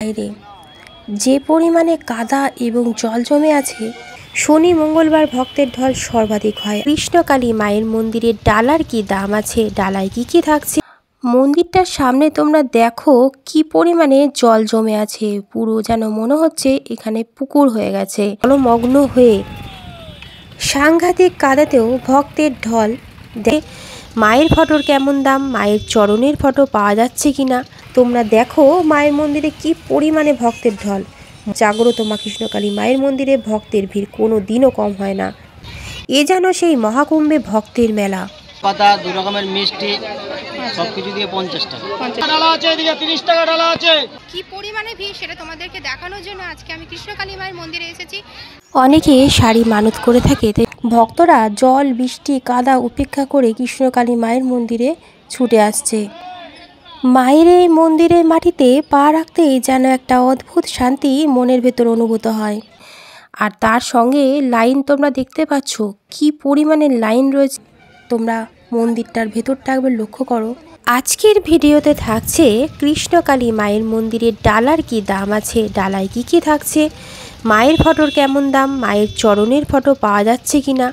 বাইরে যে পরিমাণে কাদা এবং জল জমে আছে, শনি মঙ্গলবার ভক্তের ঢল সর্বাধিক হয়। কৃষ্ণকালী মায়ের মন্দিরের ডালার কি দাম আছে, ডালায় কি কি থাকছে, মন্দিরটার সামনে তোমরা দেখো কি পরিমাণে জল জমে আছে। পুরো যেন মনে হচ্ছে এখানে পুকুর হয়ে গেছে, জলমগ্ন হয়ে সাংঘাতিক কাদাতেও ভক্তের ঢল। মায়ের ফটোর কেমন দাম, মায়ের চরণের ফটো পাওয়া যাচ্ছে কিনা তোমরা দেখো। মায়ের মন্দিরে কি পরিমাণে ভক্তের ঢল। জাগ্রত মা কৃষ্ণকালী মায়ের মন্দিরে ভক্তের ভিড় কোনো দিনও কম হয় না। এ যেন সেই মহাকুম্ভে ভক্তের মেলা। পাতা, দু রকমের মিষ্টি, সবকিছু দিয়ে 50 টাকা ডালা আছে, এদিকে 30 টাকা ডালা আছে। কি পরিমাণে ভিড় সেটা তোমাদেরকে দেখানোর জন্য আজকে আমি কৃষ্ণকালী মায়ের মন্দিরে এসেছি। অনেকে শাড়ি মানত করে থাকে, ভক্তরা জল বৃষ্টি কাদা উপেক্ষা করে কৃষ্ণকালী মায়ের মন্দিরে ছুটে আসছে। মায়ের এই মন্দিরের মাটিতে পা রাখতেই যেন একটা অদ্ভুত শান্তি মনের ভেতর অনুভূত হয়। আর তার সঙ্গে লাইন তোমরা দেখতে পাচ্ছ কি পরিমাণে লাইন রয়েছে। তোমরা মন্দিরটার ভেতরটা একবার লক্ষ্য করো। আজকের ভিডিওতে থাকছে কৃষ্ণকালী মায়ের মন্দিরের ডালার কি দাম আছে, ডালায় কি কি থাকছে, মায়ের ফটোর কেমন দাম, মায়ের চরণের ফটো পাওয়া যাচ্ছে কিনা।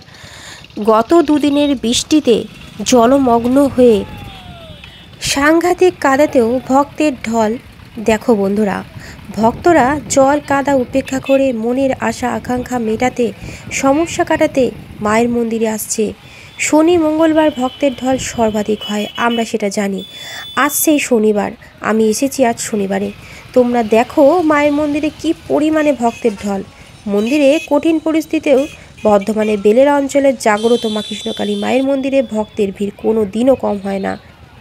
গত দুদিনের বৃষ্টিতে জলমগ্ন হয়ে সাংঘাতিক কাদাতেও ভক্তের ঢল। দেখো বন্ধুরা, ভক্তরা জল কাদা উপেক্ষা করে মনের আশা আকাঙ্ক্ষা মেটাতে, সমস্যা কাটাতে মায়ের মন্দিরে আসছে। শনি মঙ্গলবার ভক্তের ঢল সর্বাধিক হয়, আমরা সেটা জানি। আজ সেই শনিবার, আমি এসেছি আজ শনিবারে। তোমরা দেখো মায়ের মন্দিরে কি পরিমাণে ভক্তের ঢল। মন্দিরে কঠিন পরিস্থিতিতেও বর্ধমানের বেলেরা অঞ্চলের জাগ্রত মা কৃষ্ণকালী মায়ের মন্দিরে ভক্তের ভিড় কোনো দিনও কম হয় না।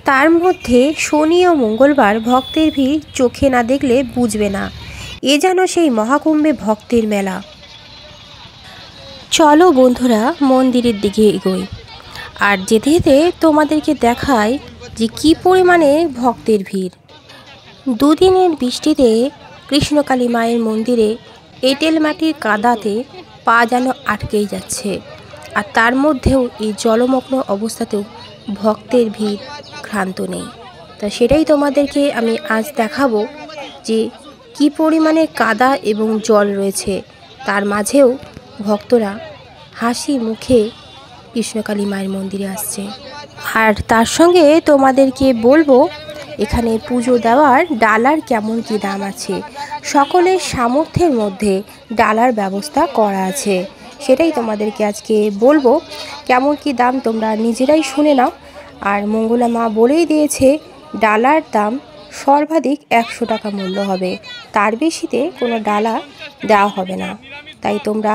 তার মধ্যে শনি ও মঙ্গলবার ভক্তের ভিড় চোখে না দেখলে বুঝবে না। এ যেন সেই মহাকুম্ভে ভক্তের মেলা। চলো বন্ধুরা মন্দিরের দিকে এগোই, আর যেতে যেতে তোমাদেরকে দেখায় যে কি পরিমাণে ভক্তের ভিড়। দুদিনের বৃষ্টিতে কৃষ্ণকালী মায়ের মন্দিরে এঁটেল মাটির কাদাতে পা যেন আটকেই যাচ্ছে। আর তার মধ্যেও এই জলমগ্ন অবস্থাতেও ভক্তের ভিড় ক্ষান্ত নেই। তা সেটাই তোমাদেরকে আমি আজ দেখাবো যে কি পরিমাণে কাদা এবং জল রয়েছে, তার মাঝেও ভক্তরা হাসি মুখে কৃষ্ণকালী মায়ের মন্দিরে আসছে। আর তার সঙ্গে তোমাদেরকে বলবো এখানে পুজো দেওয়ার ডালার কেমন কি দাম আছে। সকলের সামর্থ্যের মধ্যে ডালার ব্যবস্থা করা আছে, সেটাই তোমাদেরকে আজকে বলবো। কেমন কি দাম তোমরা নিজেরাই শুনে নাও। আর মঙ্গলা মা বলেই দিয়েছে ডালার দাম সর্বাধিক 100 টাকা মূল্য হবে, তার বেশিতে কোনো ডালা দেওয়া হবে না। তাই তোমরা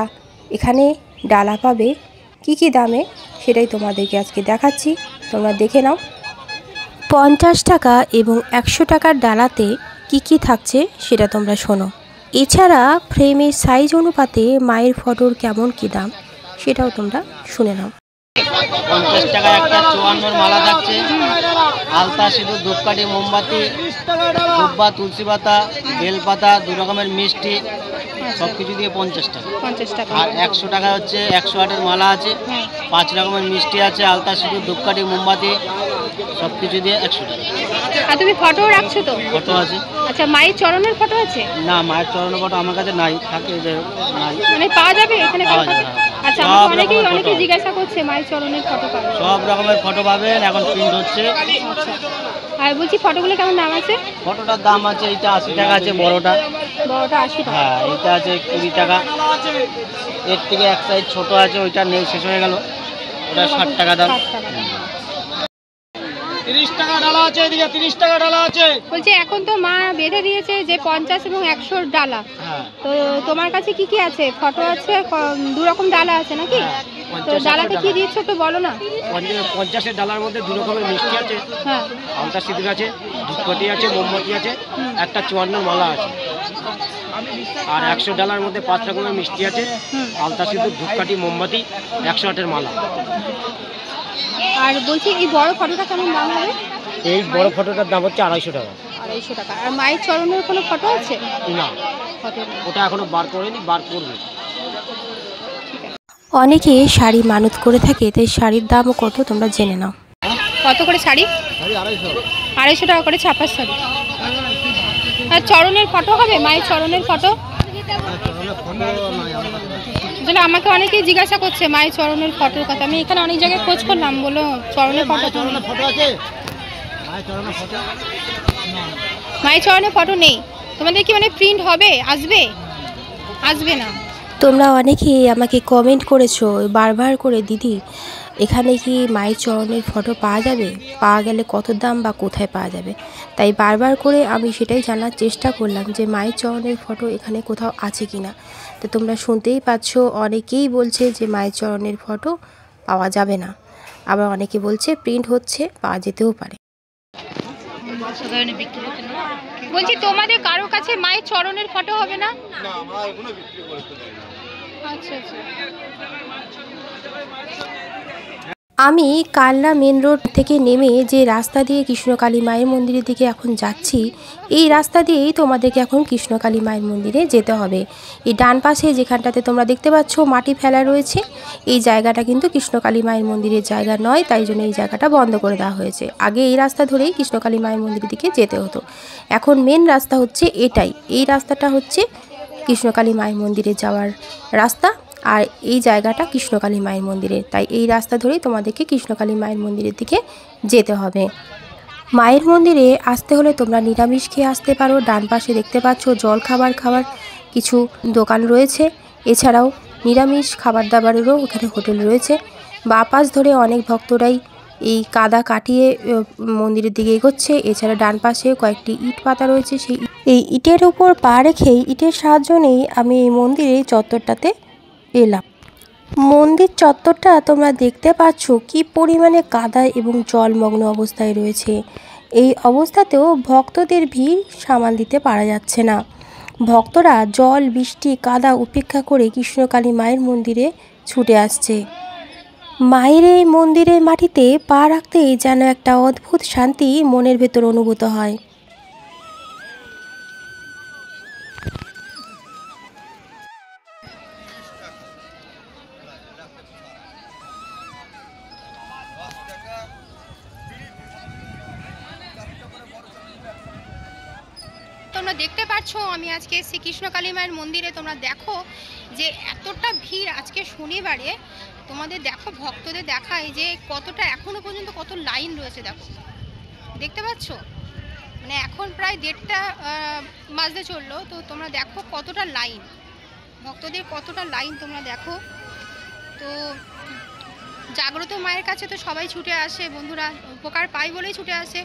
এখানে ডালা পাবে কি কি দামে, সেটাই তোমাদেরকে আজকে দেখাচ্ছি, তোমরা দেখে নাও। 50 টাকা এবং 100 টাকার ডালাতে কি কি থাকছে সেটা তোমরা শোনো। এছাড়া ফ্রেমের সাইজ অনুপাতে মায়ের ফটোর কেমন কি দাম সেটাও তোমরা শুনে নাও। 50 টাকা একটা 54 মালা থাকছে, আলতা, সিঁদুর, ধূপকাঠি, মোমবাতি, দুব্বা, তুলসী পাতা, বেলপাতা, দু রকমের মিষ্টি, সবকিছু দিয়ে 50 টাকা। আর 100 টাকা হচ্ছে 108-এর মালা আছে, 5 রকমের মিষ্টি আছে, আলতা, সিঁদুর, ধূপকাঠি, মোমবাতি, সবকিছু দিয়ে 100 টাকা। আর তুমি ফটো রাখছো তো? ফটো আছে। আচ্ছা, মায়ের চরণের ফটো আছে? না, মায়ের চরণের ফটো আমার কাছে নাই, থাকে যে নাই, মানে পাওয়া যাবে এখানে? পাওয়া যাবে। আচ্ছা, আমাকে অনেকেই জিজ্ঞাসা করছে মায়ের চরণের ফটো পাবেন? সব রকমের ফটো পাবেন, এখন প্রিন্ট হচ্ছে। আচ্ছা, আর বলছি ফটোগুলো কেমন দাম আছে? ফটোটার দাম আছে, এইটা 80 টাকা আছে, বড়টা 80 টাকা। হ্যাঁ, এইটা আছে 20 টাকা। এর থেকে এক সাইজ ছোট আছে, ওইটা নেই, শেষ হয়ে গেল, ওটা 60 টাকা দাম। 30 টাকা ডালা আছে, এদিকে 30 টাকা ডালা আছে। বলছি এখন তো মা বেঁধে দিয়েছে যে 50 এবং 100 ডালা, তো তোমার কাছে কি কি আছে? ফটো আছে, দু রকম ডালা আছে নাকি? তো ডালাতে কি দিচ্ছ একটু বলো না। 50-এর ডালার মধ্যে দু রকমের মিষ্টি আছে, হ্যাঁ, আলতা, সিঁদুর আছে, ধূপকাঠি আছে, মোমবাতি আছে, একটা 54 মালা আছে। আর 100 ডালার মধ্যে 5 রকমের মিষ্টি আছে, আলতা, সিঁদুর, ধূপকাঠি, মোমবাতি, 108-এর মালা। আর বলছি এই বড় ফটোটা কেমন দাম হবে? এই বড় ফটোটার দাম হচ্ছে 250 টাকা। 250 টাকা। আর মায়ের চরণের কোনো ফটো আছে? না, ওটা এখনো বার করেনি, বার করবে। অনেকে শাড়ি মানত করে থাকে, তাই শাড়ির দামও কত তোমরা জেনে নাও। কত করে শাড়ি? 250 250 টাকা করে ছাপার শাড়ি। আর চরণের ফটো হবে, মায়ের চরণের ফটো? আসলে আমাকে অনেকেই জিজ্ঞাসা করছে মায়ের চরণের ফটোর কথা। আমি এখানে অনেক জায়গায় খোঁজ করলাম, বলো চরণের ফটো আছে। মায়ের চরণের ফটো নেই। তোমাদের কি মানে প্রিন্ট হবে, আসবে? আসবে না। তোমরা অনেকেই আমাকে কমেন্ট করেছো বারবার করে, দিদি এখানে কি মায়ের চরণের ফটো পাওয়া যাবে, পাওয়া গেলে কত দাম বা কোথায় পাওয়া যাবে। তাই বারবার করে আমি সেটাই জানার চেষ্টা করলাম যে মায়ের চরণের ফটো এখানে কোথাও আছে কি না। তো তোমরা শুনতেই পাচ্ছ, অনেকেই বলছে যে মায়ের চরণের ফটো পাওয়া যাবে না, আবার অনেকে বলছে প্রিন্ট হচ্ছে, পাওয়া যেতেও পারে। বলছি তোমাদের কারো কাছে মায়ের চরণের ফটো হবে না? আচ্ছা আচ্ছা। আমি কালনা মেন রোড থেকে নেমে যে রাস্তা দিয়ে কৃষ্ণকালী মায়ের মন্দিরের দিকে এখন যাচ্ছি, এই রাস্তা দিয়েই তোমাদেরকে এখন কৃষ্ণকালী মায়ের মন্দিরে যেতে হবে। এই ডান পাশে যেখানটাতে তোমরা দেখতে পাচ্ছ মাটি ফেলা রয়েছে, এই জায়গাটা কিন্তু কৃষ্ণকালী মায়ের মন্দিরের জায়গা নয়, তাই জন্য এই জায়গাটা বন্ধ করে দেওয়া হয়েছে। আগে এই রাস্তা ধরেই কৃষ্ণকালী মায়ের মন্দিরের দিকে যেতে হতো, এখন মেন রাস্তা হচ্ছে এটাই। এই রাস্তাটা হচ্ছে কৃষ্ণকালী মায়ের মন্দিরে যাওয়ার রাস্তা, আর এই জায়গাটা কৃষ্ণকালী মায়ের মন্দিরের, তাই এই রাস্তা ধরেই তোমাদেরকে কৃষ্ণকালী মায়ের মন্দিরের দিকে যেতে হবে। মায়ের মন্দিরে আসতে হলে তোমরা নিরামিষ খেয়ে আসতে পারো। ডান পাশে দেখতে পাচ্ছ জল খাবার খাওয়ার কিছু দোকান রয়েছে, এছাড়াও নিরামিষ খাবার দাবারেরও এখানে হোটেল রয়েছে। বাঁ পাশ ধরে অনেক ভক্তরাই এই কাদা কাটিয়ে মন্দিরের দিকে এগোচ্ছে। এছাড়া ডান পাশে কয়েকটি ইট পাতা রয়েছে, সেই এই ইটের উপর পা রেখেই, ইটের সাহায্য নিয়েই আমি এই মন্দিরের চত্বরটাতে এলাম। মন্দির চত্বরটা তোমরা দেখতে পাচ্ছ কি পরিমাণে কাদা এবং জলমগ্ন অবস্থায় রয়েছে। এই অবস্থাতেও ভক্তদের ভিড় সামাল দিতে পারা যাচ্ছে না। ভক্তরা জল, বৃষ্টি, কাদা উপেক্ষা করে কৃষ্ণকালী মায়ের মন্দিরে ছুটে আসছে। মায়ের এই মন্দিরের মাটিতে পা রাখতেই যেন একটা অদ্ভুত শান্তি মনের ভেতর অনুভূত হয়। তোমরা দেখতে পাচ্ছ আমি আজকে শ্রী কৃষ্ণকালী মায়ের মন্দিরে। তোমরা দেখো যে এতটা ভিড় আজকে শনিবারে। তোমাদের দেখো ভক্তদের দেখায় যে কতটা এখনো পর্যন্ত কত লাইন রয়েছে। দেখো, দেখতে পাচ্ছ, মানে এখন প্রায় 1:30 বাজতে চললো। তো তোমরা দেখো কতটা লাইন, ভক্তদের কতটা লাইন তোমরা দেখো। তো জাগ্রত মায়ের কাছে তো সবাই ছুটে আসে, বন্ধুরা উপকার পায় বলেই ছুটে আসে।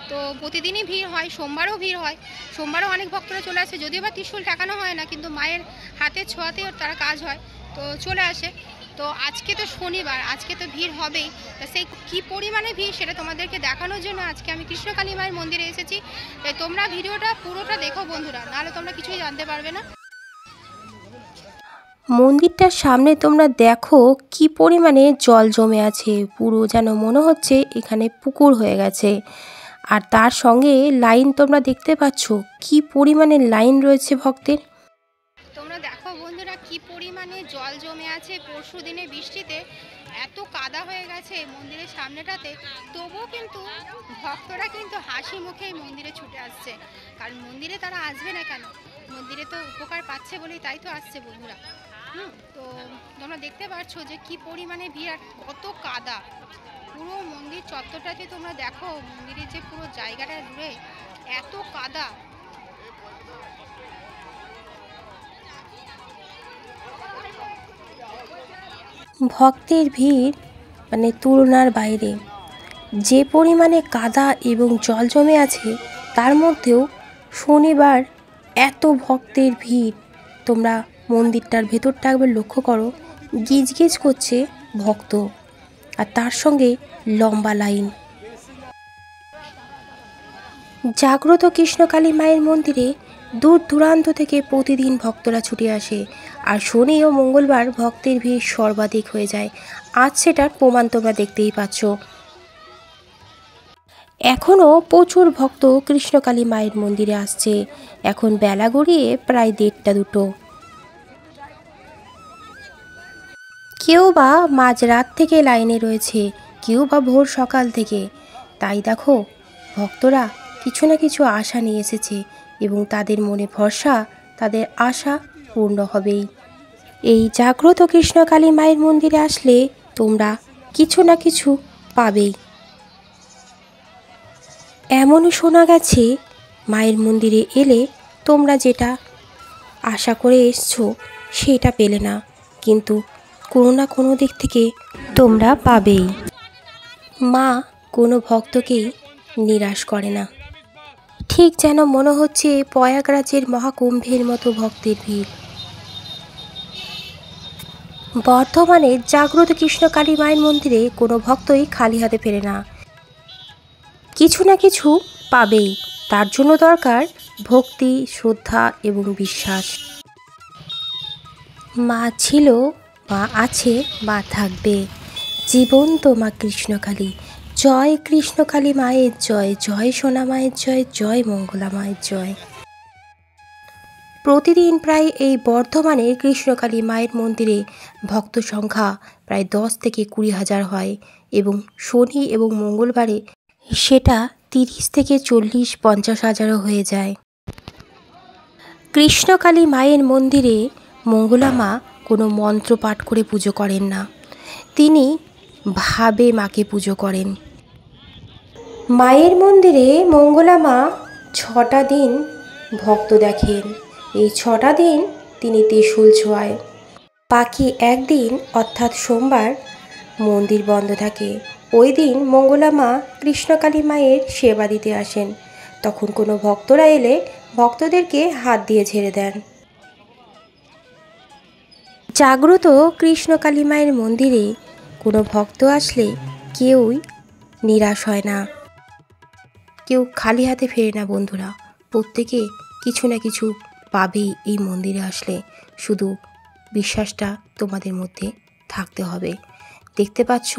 তো প্রতিদিনই ভিড় হয়, সোমবারও ভিড় হয়, সোমবারও অনেক ভক্তরা চলে আসে। যদিও বা ত্রিশূল ঠেকানো হয় না, কিন্তু মায়ের হাতের ছোঁয়াতেই তারা কাজ হয়, তো চলে আসে। তো আজকে তো শনিবার, আজকে তো ভিড় হবেই। তো সেই কী পরিমাণে ভিড় সেটা তোমাদেরকে দেখানোর জন্য আজকে আমি কৃষ্ণকালী মায়ের মন্দিরে এসেছি। তাই তোমরা ভিডিওটা পুরোটা দেখো বন্ধুরা, নাহলে তোমরা কিছুই জানতে পারবে না। মন্দিরটার সামনে তোমরা দেখো কি পরিমাণে জল জমে আছে, পুরো যেন মনে হচ্ছে এখানে পুকুর হয়ে গেছে। আর তার সঙ্গে লাইন তোমরা দেখতে পাচ্ছ কি পরিমাণে লাইন রয়েছে ভক্তের। তোমরা দেখো বন্ধুরা কি পরিমাণে জল জমে আছে। পরশু দিনে বৃষ্টিতে এত কাদা হয়ে গেছে মন্দিরের সামনেটাতে, তবুও কিন্তু ভক্তরা কিন্তু হাসি মুখে মন্দিরে ছুটে আসছে। কারণ মন্দিরে তারা আসবে না কেন, মন্দিরে তো উপকার পাচ্ছে বলেই তাই তো আসছে বন্ধুরা। তো তোমরা দেখতে পাচ্ছ যে কি পরিমাণে ভিড় আর কত কাদা। পুরো মন্দির চত্বরটাতে তোমরা দেখো, মন্দিরের যে পুরো জায়গাটা জুড়ে এত কাদা। ভক্তের ভিড় মানে তুলনার বাইরে। যে পরিমাণে কাদা এবং জল জমে আছে, তার মধ্যেও শনিবার এত ভক্তের ভিড়। তোমরা মন্দিরটার ভেতরটা একবার লক্ষ্য করো, গিজ গিজ করছে ভক্ত, আর তার সঙ্গে লম্বা লাইন। জাগ্রত কৃষ্ণকালী মায়ের মন্দিরে দূর দূরান্ত থেকে প্রতিদিন ভক্তরা ছুটে আসে, আর শনি ও মঙ্গলবার ভক্তের ভিড় সর্বাধিক হয়ে যায়। আজ সেটার প্রমাণ তোমরা দেখতেই পাচ্ছ। এখনও প্রচুর ভক্ত কৃষ্ণকালী মায়ের মন্দিরে আসছে। এখন বেলা গড়িয়ে প্রায় 1:30-2। কেউ বা মাঝরাত থেকে লাইনে রয়েছে, কেউ বা ভোর সকাল থেকে। তাই দেখো ভক্তরা কিছু না কিছু আশা নিয়ে এসেছে এবং তাদের মনে ভরসা, তাদের আশা পূর্ণ হবেই। এই জাগ্রত কৃষ্ণকালী মায়ের মন্দিরে আসলে তোমরা কিছু না কিছু পাবেই। এমনও শোনা গেছে মায়ের মন্দিরে এলে তোমরা যেটা আশা করে এসছো সেটা পেলে না, কিন্তু কোনো না কোনো দিক থেকে তোমরা পাবেই। মা কোনো ভক্তকেই নিরাশ করে না। ঠিক যেন মনে হচ্ছে প্রয়াগরাজের মহাকুম্ভের মতো ভক্তের ভিড়। বর্ধমানের জাগ্রত কৃষ্ণকালী মায়ের মন্দিরে কোনো ভক্তই খালি হাতে ফেরে না, কিছু না কিছু পাবেই। তার জন্য দরকার ভক্তি, শ্রদ্ধা এবং বিশ্বাস। মা ছিল, মা আছে, মা থাকবে। জীবন্ত মা কৃষ্ণকালী। জয় কৃষ্ণকালী মায়ের জয়, জয় সোনা মায়ের জয়, জয় মঙ্গলা মায়ের জয়। প্রতিদিন প্রায় এই বর্ধমানের কৃষ্ণকালী মায়ের মন্দিরে ভক্ত সংখ্যা প্রায় 10 থেকে 20,000 হয় এবং শনি এবং মঙ্গলবারে সেটা 30 থেকে 40-50,000ও হয়ে যায়। কৃষ্ণকালী মায়ের মন্দিরে মঙ্গলা মা কোনো মন্ত্র পাঠ করে পুজো করেন না, তিনি ভাবে মাকে পুজো করেন। মায়ের মন্দিরে মঙ্গলা মা 6টা দিন ভক্ত দেখেন। এই 6টা দিন তিনি ত্রিশূল ছোঁয়ায়। বাকি একদিন অর্থাৎ সোমবার মন্দির বন্ধ থাকে। ওই দিন মঙ্গলা মা কৃষ্ণকালী মায়ের সেবা দিতে আসেন। তখন কোনো ভক্তরা এলে ভক্তদেরকে হাত দিয়ে ঝেড়ে দেন। জাগ্রত কৃষ্ণকালী মায়ের মন্দিরে কোনো ভক্ত আসলে কেউই নিরাশ হয় না, কেউ খালি হাতে ফেরে না বন্ধুরা। প্রত্যেকে কিছু না কিছু পাবেই এই মন্দিরে আসলে, শুধু বিশ্বাসটা তোমাদের মধ্যে থাকতে হবে। দেখতে পাচ্ছ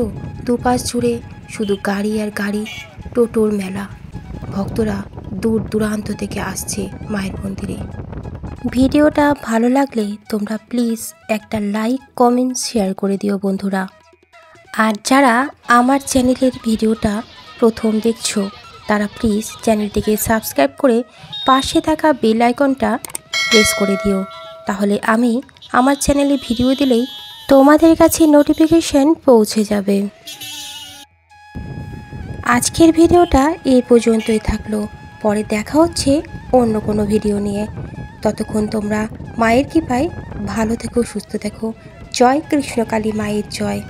দুপাশ জুড়ে শুধু গাড়ি আর গাড়ি, টোটোর মেলা। ভক্তরা দূর দূরান্ত থেকে আসছে মায়ের মন্দিরে। ভিডিওটা ভালো লাগলে তোমরা প্লিজ একটা লাইক, কমেন্ট, শেয়ার করে দিও বন্ধুরা। আর যারা আমার চ্যানেলের ভিডিওটা প্রথম দেখছো তারা প্লিজ চ্যানেলটিকে সাবস্ক্রাইব করে পাশে থাকা বেল আইকনটা প্রেস করে দিও, তাহলে আমি আমার চ্যানেলে ভিডিও দিলেই তোমাদের কাছে নোটিফিকেশন পৌঁছে যাবে। আজকের ভিডিওটা এই পর্যন্তই থাকলো, পরে দেখা হচ্ছে অন্য কোনো ভিডিও নিয়ে। ততক্ষণ তোমরা মায়ের কৃপায় ভালো থেকো, সুস্থ থেকো। জয় কৃষ্ণকালী মায়ের জয়।